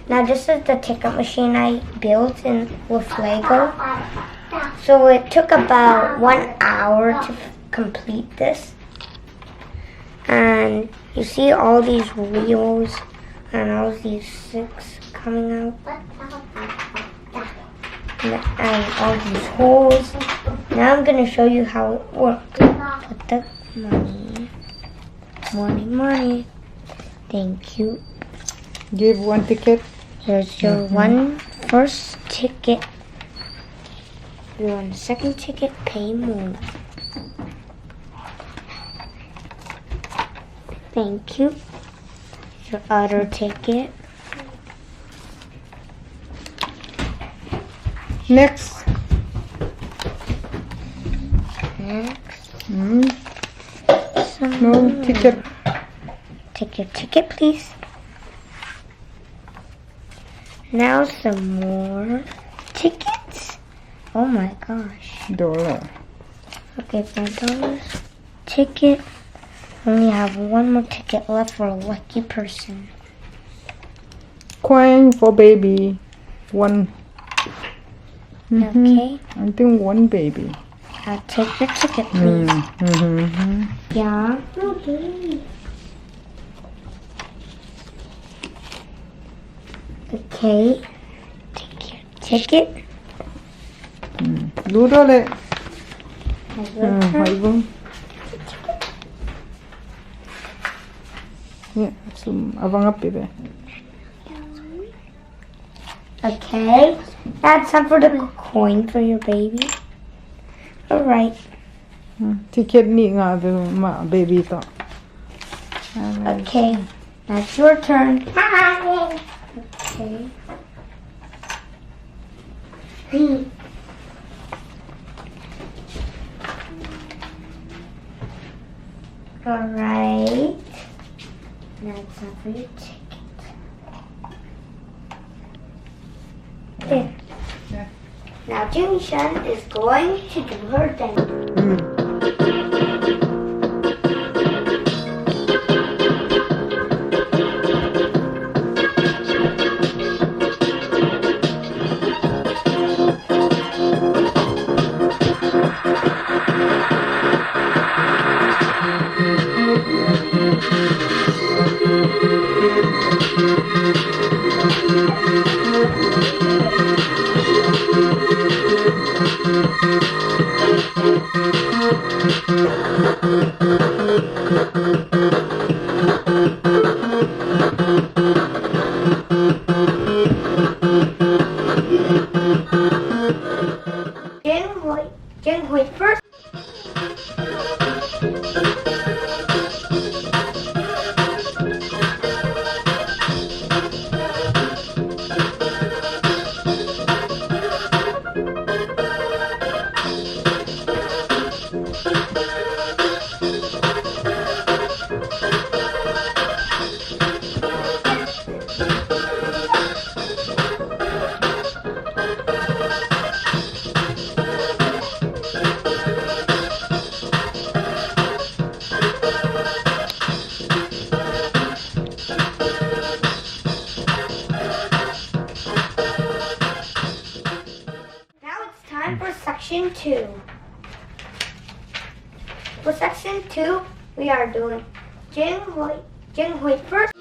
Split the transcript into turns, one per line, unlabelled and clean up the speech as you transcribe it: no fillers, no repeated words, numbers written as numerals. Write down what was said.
Now this is the ticket machine I built with Lego. So it took about 1 hour to complete this. And you see all these wheels and all these 6 coming out. And all these holes. Now I'm going to show you how it works. Put the money. Thank you.
Give 1 ticket.
Here's your first ticket. You want a second ticket, pay more. Thank you. Your other ticket.
Next. No ticket.
Take your ticket, please. Now some more tickets. Oh my gosh.
$1.
Okay, $5. Ticket. Only have 1 more ticket left for a lucky person.
Coin for baby. 1.
Okay.
I think 1 baby.
I'll take your ticket, please. Yeah. Okay. Take your ticket.
$2. Haibong. Yeah, some abang up there.
Okay. That's time for the coin for your baby. Alright.
Ticket ni nga ma baby to.
Okay. That's your turn. Okay. Alright. Now it's time for your ticket. There.
Yeah.
Now Jimmy Shan is going to do her thing. Jin Hui first. For section 2. For section 2, we are doing Jin Hui first.